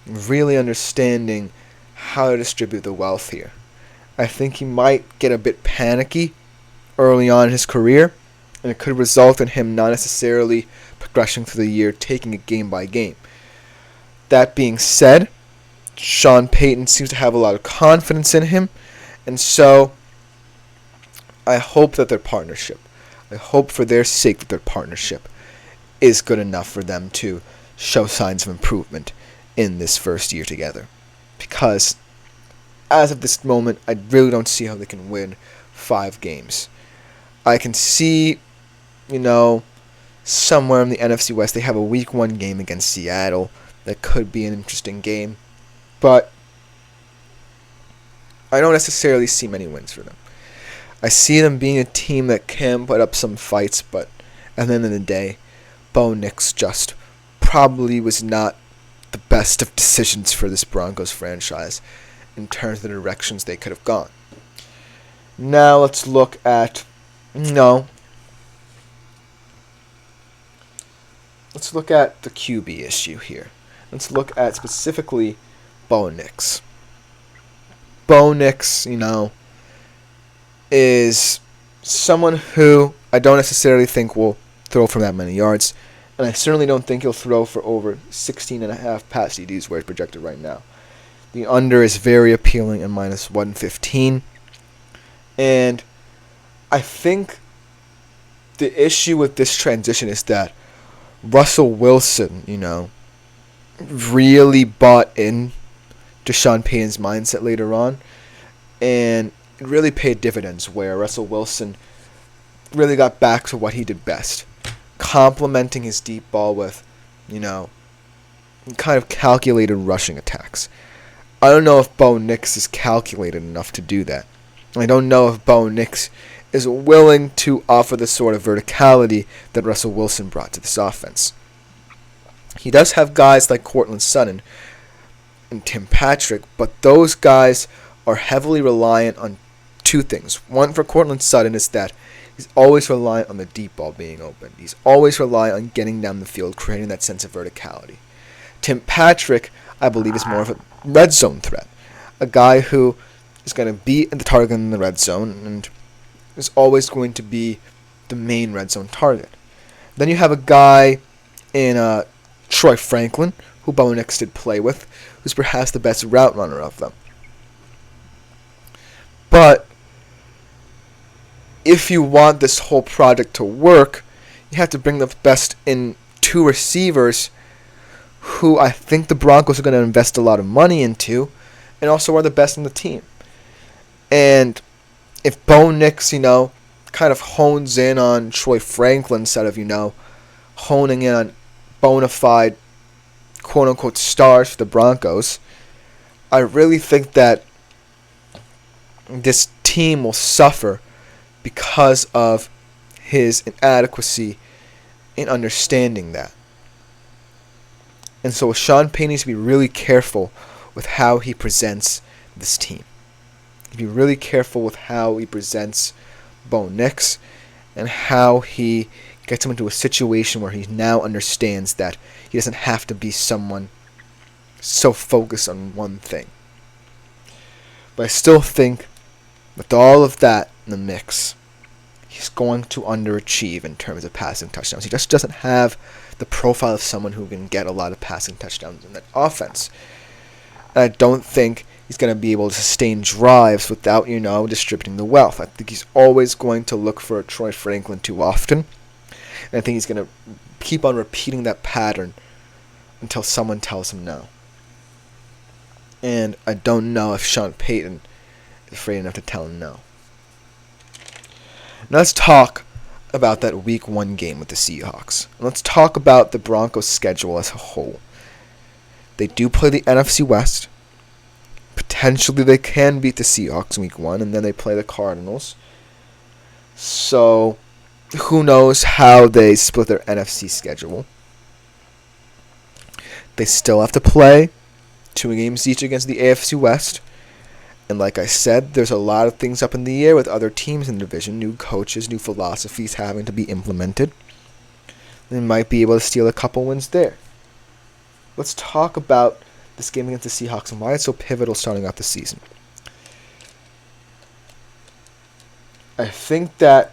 really understanding how to distribute the wealth here. I think he might get a bit panicky early on in his career, and it could result in him not necessarily progressing through the year, taking it game by game. That being said, Sean Payton seems to have a lot of confidence in him, and so I hope that their partnership, I hope for their sake that their partnership is good enough for them to show signs of improvement in this first year together. Because as of this moment, I really don't see how they can win 5 games. I can see, somewhere in the NFC West, they have a Week 1 game against Seattle. That could be an interesting game. But I don't necessarily see many wins for them. I see them being a team that can put up some fights, but at the end of the day, Bo Nix just probably was not the best of decisions for this Broncos franchise in terms of the directions they could have gone. Now let's look at let's look at the QB issue here. Let's look at specifically Bo Nix. Bo Nix, is someone who I don't necessarily think will throw for that many yards, and I certainly don't think he'll throw for over 16.5 pass TDs where it's projected right now. The under is very appealing at minus 115, and I think the issue with this transition is that Russell Wilson, really bought in to Sean Payton's mindset later on, and it really paid dividends where Russell Wilson really got back to what he did best, complementing his deep ball with, kind of calculated rushing attacks. I don't know if Bo Nix is calculated enough to do that. I don't know if Bo Nix is willing to offer the sort of verticality that Russell Wilson brought to this offense. He does have guys like Courtland Sutton and Tim Patrick, but those guys are heavily reliant on two things. One for Courtland Sutton is that he's always reliant on the deep ball being open. He's always reliant on getting down the field, creating that sense of verticality. Tim Patrick, I believe, is more of a red zone threat. A guy who is going to be at the target in the red zone and is always going to be the main red zone target. Then you have a guy in Troy Franklin, who Bo Nix did play with, who's perhaps the best route runner of them. But if you want this whole project to work, you have to bring the best in 2 receivers who I think the Broncos are going to invest a lot of money into, and also are the best in the team. And if Bo Nix, kind of hones in on Troy Franklin instead of, honing in on bona fide, quote-unquote, stars for the Broncos, I really think that this team will suffer because of his inadequacy in understanding that. And so Sean Payton needs to be really careful with how he presents this team. Be really careful with how he presents Bo Nix and how he gets him into a situation where he now understands that he doesn't have to be someone so focused on one thing. But I still think With all of that in the mix, he's going to underachieve in terms of passing touchdowns. He just doesn't have the profile of someone who can get a lot of passing touchdowns in that offense. And I don't think he's going to be able to sustain drives without, distributing the wealth. I think he's always going to look for a Troy Franklin too often. And I think he's going to keep on repeating that pattern until someone tells him no. And I don't know if Sean Payton is afraid enough to tell him no. Now let's talk about that Week 1 game with the Seahawks. Let's talk about the Broncos' schedule as a whole. They do play the NFC West. Potentially they can beat the Seahawks in Week 1, and then they play the Cardinals. So, who knows how they split their NFC schedule. They still have to play 2 games each against the AFC West. And like I said, there's a lot of things up in the air with other teams in the division. New coaches, new philosophies having to be implemented. They might be able to steal a couple wins there. Let's talk about this game against the Seahawks and why it's so pivotal starting out the season. I think that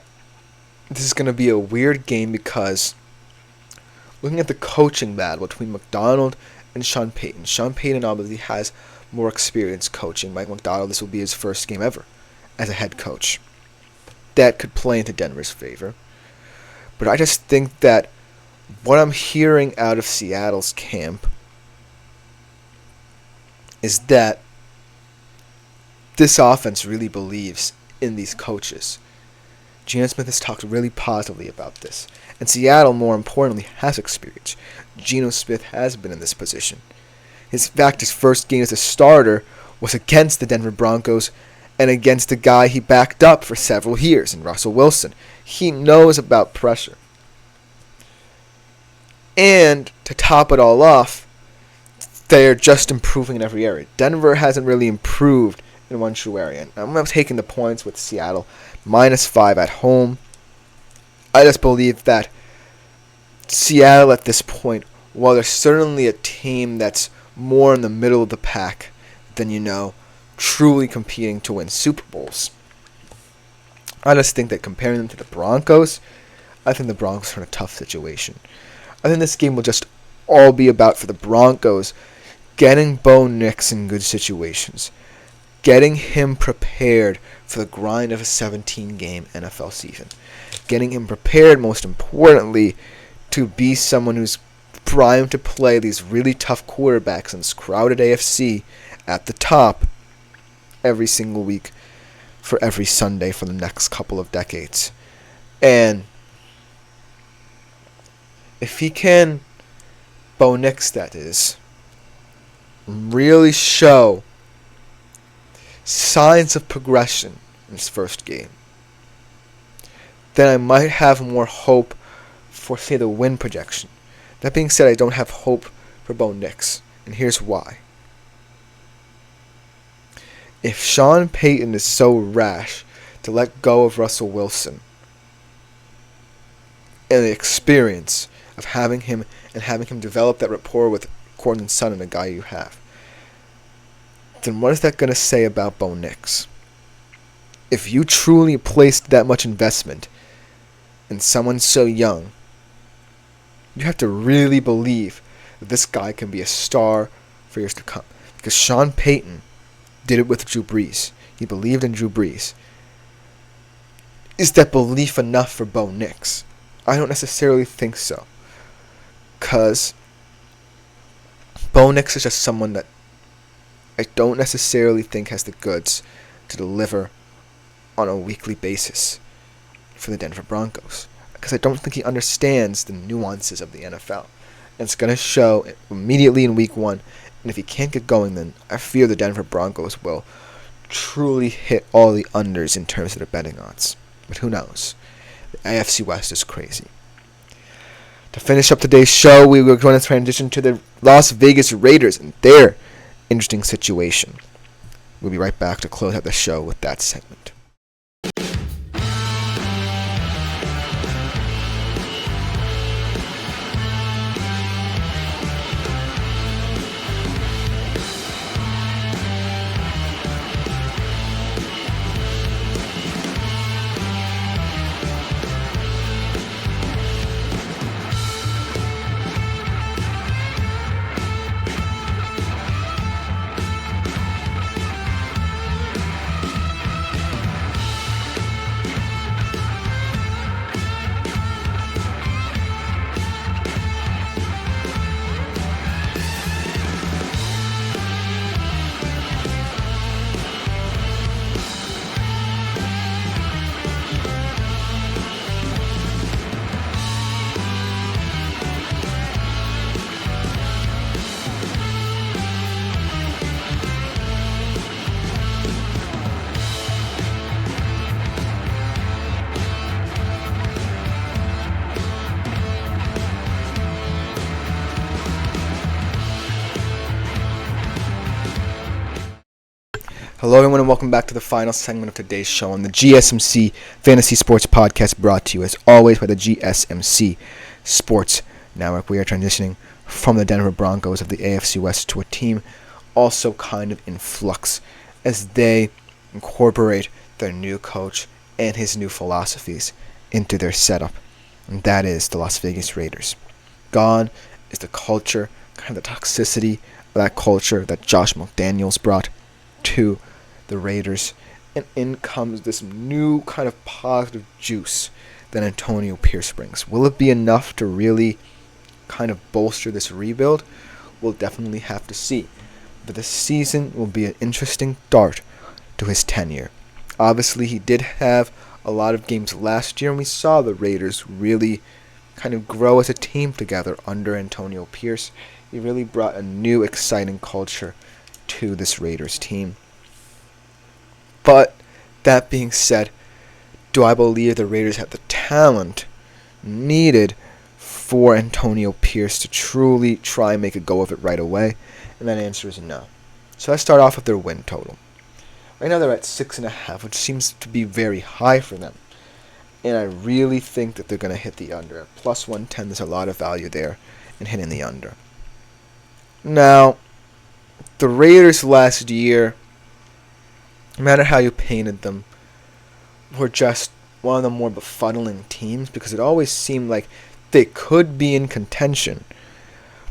this is going to be a weird game because looking at the coaching battle between McDonald and Sean Payton. Sean Payton obviously has more experience coaching. Mike McDonald, this will be his first game ever as a head coach. That could play into Denver's favor. But I just think that what I'm hearing out of Seattle's camp is that this offense really believes in these coaches. Geno Smith has talked really positively about this. And Seattle, more importantly, has experience. Geno Smith has been in this position. In fact, his first game as a starter was against the Denver Broncos and against the guy he backed up for several years, in Russell Wilson. He knows about pressure. And to top it all off, they're just improving in every area. Denver hasn't really improved in one true area. I'm taking the points with Seattle, -5 at home. I just believe that Seattle at this point, while they're certainly a team that's more in the middle of the pack than, truly competing to win Super Bowls, I just think that comparing them to the Broncos, I think the Broncos are in a tough situation. I think this game will just all be about, for the Broncos, getting Bo Nix in good situations, getting him prepared for the grind of a 17-game NFL season, getting him prepared, most importantly, to be someone who's primed to play these really tough quarterbacks in this crowded AFC at the top every single week for every Sunday for the next couple of decades. And if he can, Bo Nix that is, really show signs of progression in his first game, then I might have more hope for, say, the win projection. That being said, I don't have hope for Bo Nix, and here's why. If Sean Payton is so rash to let go of Russell Wilson and the experience of having him develop that rapport with Courtland Sutton, a guy you have, then what is that going to say about Bo Nix? If you truly placed that much investment in someone so young, you have to really believe that this guy can be a star for years to come. Because Sean Payton did it with Drew Brees. He believed in Drew Brees. Is that belief enough for Bo Nix? I don't necessarily think so. Because Bo Nix is just someone that I don't necessarily think has the goods to deliver on a weekly basis for the Denver Broncos. Because I don't think he understands the nuances of the NFL. And it's going to show immediately in Week 1. And if he can't get going, then I fear the Denver Broncos will truly hit all the unders in terms of their betting odds. But who knows? The AFC West is crazy. To finish up today's show, we were going to transition to the Las Vegas Raiders and their interesting situation. We'll be right back to close out the show with that segment. Hello everyone and welcome back to the final segment of today's show on the GSMC Fantasy Sports Podcast, brought to you as always by the GSMC Sports Network. We are transitioning from the Denver Broncos of the AFC West to a team also kind of in flux as they incorporate their new coach and his new philosophies into their setup, and that is the Las Vegas Raiders. Gone is the culture, kind of the toxicity of that culture that Josh McDaniels brought to the Raiders, and in comes this new kind of positive juice that Antonio Pierce brings. Will it be enough to really kind of bolster this rebuild? We'll definitely have to see. But this season will be an interesting start to his tenure. Obviously, he did have a lot of games last year, and we saw the Raiders really kind of grow as a team together under Antonio Pierce. He really brought a new, exciting culture to this Raiders team. But that being said, do I believe the Raiders have the talent needed for Antonio Pierce to truly try and make a go of it right away? And that answer is no. So let's start off with their win total. Right now they're at 6.5, which seems to be very high for them. And I really think that they're going to hit the under. At plus 110, there's a lot of value there in hitting the under. Now, the Raiders last year, no matter how you painted them, were just one of the more befuddling teams because it always seemed like they could be in contention.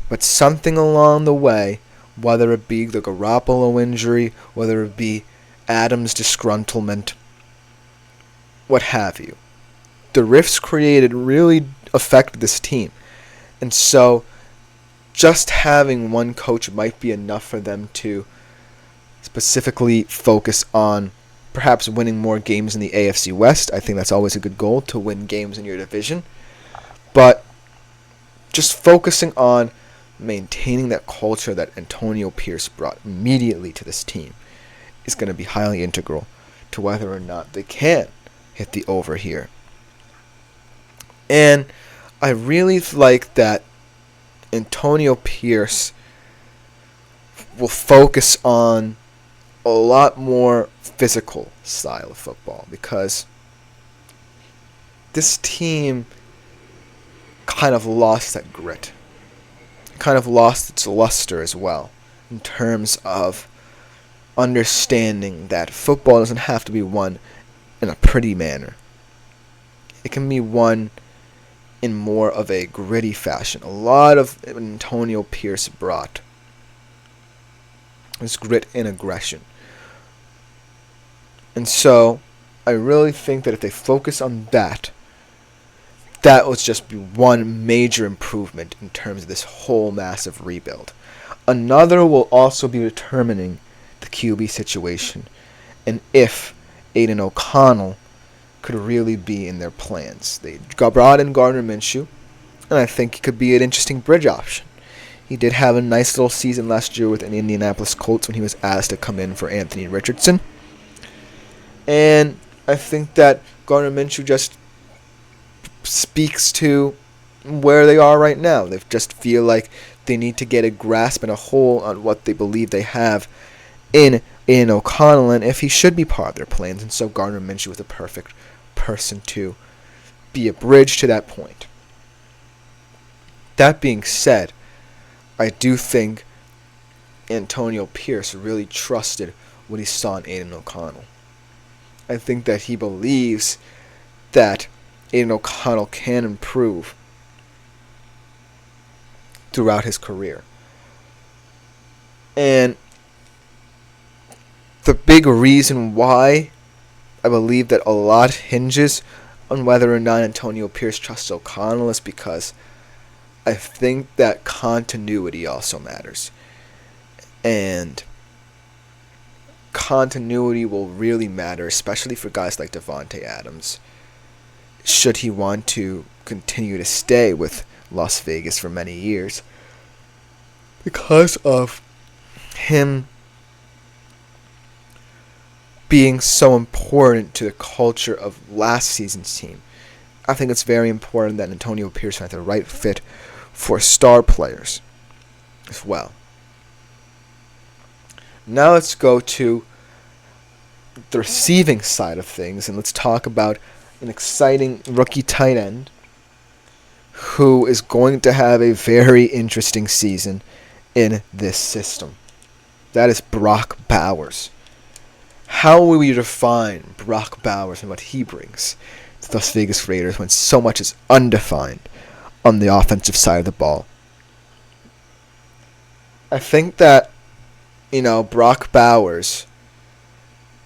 But something along the way, whether it be the Garoppolo injury, whether it be Adams' disgruntlement, what have you, the rifts created really affected this team. And so just having one coach might be enough for them to specifically focus on perhaps winning more games in the AFC West. I think that's always a good goal, to win games in your division. But just focusing on maintaining that culture that Antonio Pierce brought immediately to this team is going to be highly integral to whether or not they can hit the over here. And I really like that Antonio Pierce will focus on a lot more physical style of football, because this team kind of lost that grit, kind of lost its luster as well, in terms of understanding that football doesn't have to be won in a pretty manner. It can be won in more of a gritty fashion. A lot of Antonio Pierce brought was grit and aggression. And so I really think that if they focus on that, that will just be one major improvement in terms of this whole massive rebuild. Another will also be determining the QB situation and if Aiden O'Connell could really be in their plans. They brought in Gardner Minshew, and I think he could be an interesting bridge option. He did have a nice little season last year with the Indianapolis Colts when he was asked to come in for Anthony Richardson. And I think that Gardner Minshew just speaks to where they are right now. They just feel like they need to get a grasp and a hold on what they believe they have in O'Connell, and if he should be part of their plans. And so Gardner Minshew was the perfect person to be a bridge to that point. That being said, I do think Antonio Pierce really trusted what he saw in Aiden O'Connell. I think that he believes that Aiden O'Connell can improve throughout his career. And the big reason why I believe that a lot hinges on whether or not Antonio Pierce trusts O'Connell is because I think that continuity also matters. And continuity will really matter, especially for guys like Davante Adams, should he want to continue to stay with Las Vegas for many years, because of him being so important to the culture of last season's team. I think it's very important that Antonio Pierce has the right fit for star players as well. Now let's go to the receiving side of things, and let's talk about an exciting rookie tight end who is going to have a very interesting season in this system. That is Brock Bowers. How will you define Brock Bowers and what he brings to the Las Vegas Raiders when so much is undefined on the offensive side of the ball? I think that, Brock Bowers,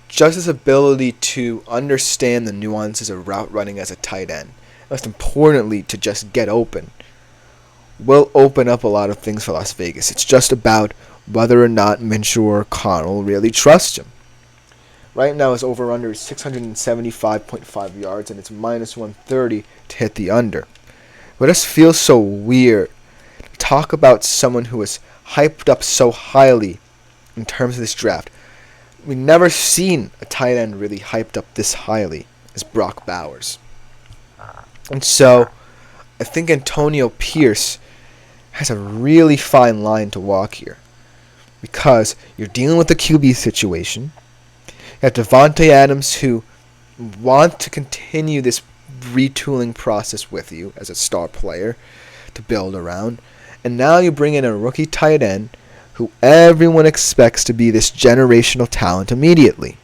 just his ability to understand the nuances of route running as a tight end, most importantly, to just get open, will open up a lot of things for Las Vegas. It's just about whether or not Minshew or Connell really trust him. Right now, his over-under is 675.5 yards, and it's minus 130 to hit the under. But it just feels so weird to talk about someone who is hyped up so highly in terms of this draft. We've never seen a tight end really hyped up this highly as Brock Bowers. And so, I think Antonio Pierce has a really fine line to walk here. Because you're dealing with the QB situation. You have Devontae Adams, who want to continue this retooling process with you as a star player to build around. And now you bring in a rookie tight end who everyone expects to be this generational talent immediately.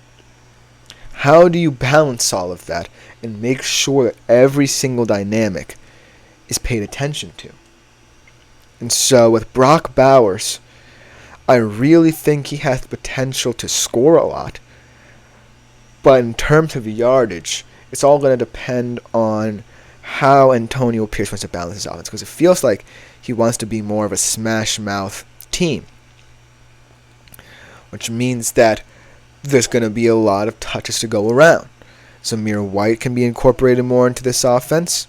How do you balance all of that and make sure that every single dynamic is paid attention to? And so with Brock Bowers, I really think he has the potential to score a lot. But in terms of yardage, it's all going to depend on how Antonio Pierce wants to balance his offense. Because it feels like he wants to be more of a smash-mouth team. Which means that there's going to be a lot of touches to go around. Zamir White can be incorporated more into this offense.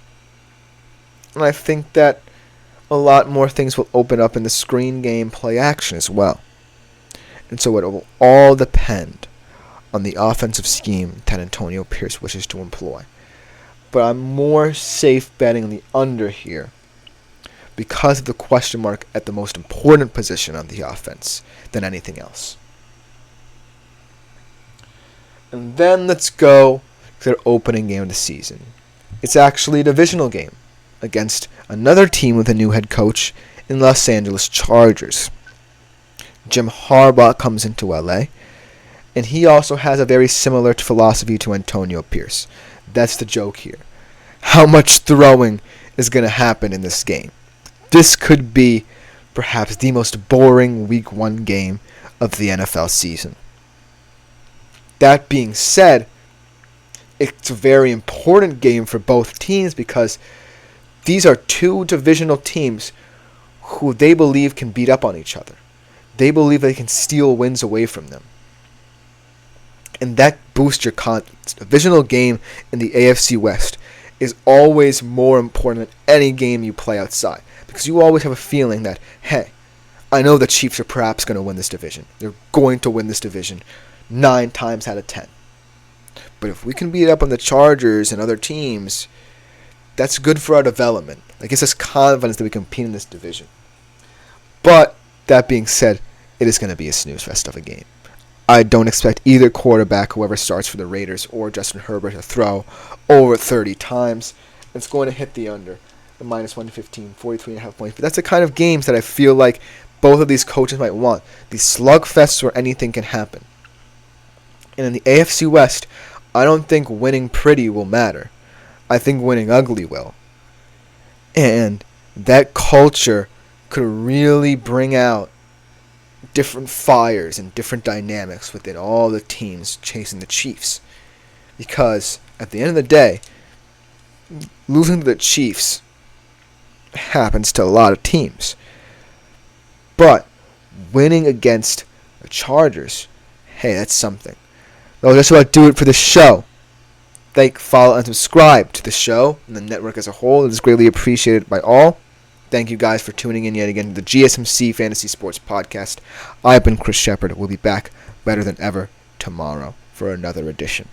And I think that a lot more things will open up in the screen game play action as well. And so it will all depend on the offensive scheme that Antonio Pierce wishes to employ. But I'm more safe betting on the under here because of the question mark at the most important position on the offense than anything else. And then let's go to their opening game of the season. It's actually a divisional game against another team with a new head coach in Los Angeles Chargers. Jim Harbaugh comes into LA, and he also has a very similar philosophy to Antonio Pierce. That's the joke here. How much throwing is going to happen in this game? This could be perhaps the most boring Week 1 game of the NFL season. That being said, it's a very important game for both teams because these are two divisional teams who they believe can beat up on each other. They believe they can steal wins away from them. And that boosts your confidence. A divisional game in the AFC West is always more important than any game you play outside. Because you always have a feeling that, hey, I know the Chiefs are perhaps going to win this division. They're going to win this division 9 times out of 10. But if we can beat up on the Chargers and other teams, that's good for our development. That gives us confidence that we can compete in this division. But, that being said, it is going to be a snooze fest of a game. I don't expect either quarterback, whoever starts for the Raiders, or Justin Herbert to throw over 30 times. It's going to hit the under, the minus 115, 43.5 points. But that's the kind of games that I feel like both of these coaches might want. These slugfests where anything can happen. And in the AFC West, I don't think winning pretty will matter. I think winning ugly will. And that culture could really bring out different fires and different dynamics within all the teams chasing the Chiefs. Because at the end of the day, losing to the Chiefs happens to a lot of teams. But winning against the Chargers, hey, that's something. That'll just about do it for the show. Like, follow, and subscribe to the show and the network as a whole. It is greatly appreciated by all. Thank you guys for tuning in yet again to the GSMC Fantasy Sports Podcast. I've been Chris Shepard. We'll be back better than ever tomorrow for another edition.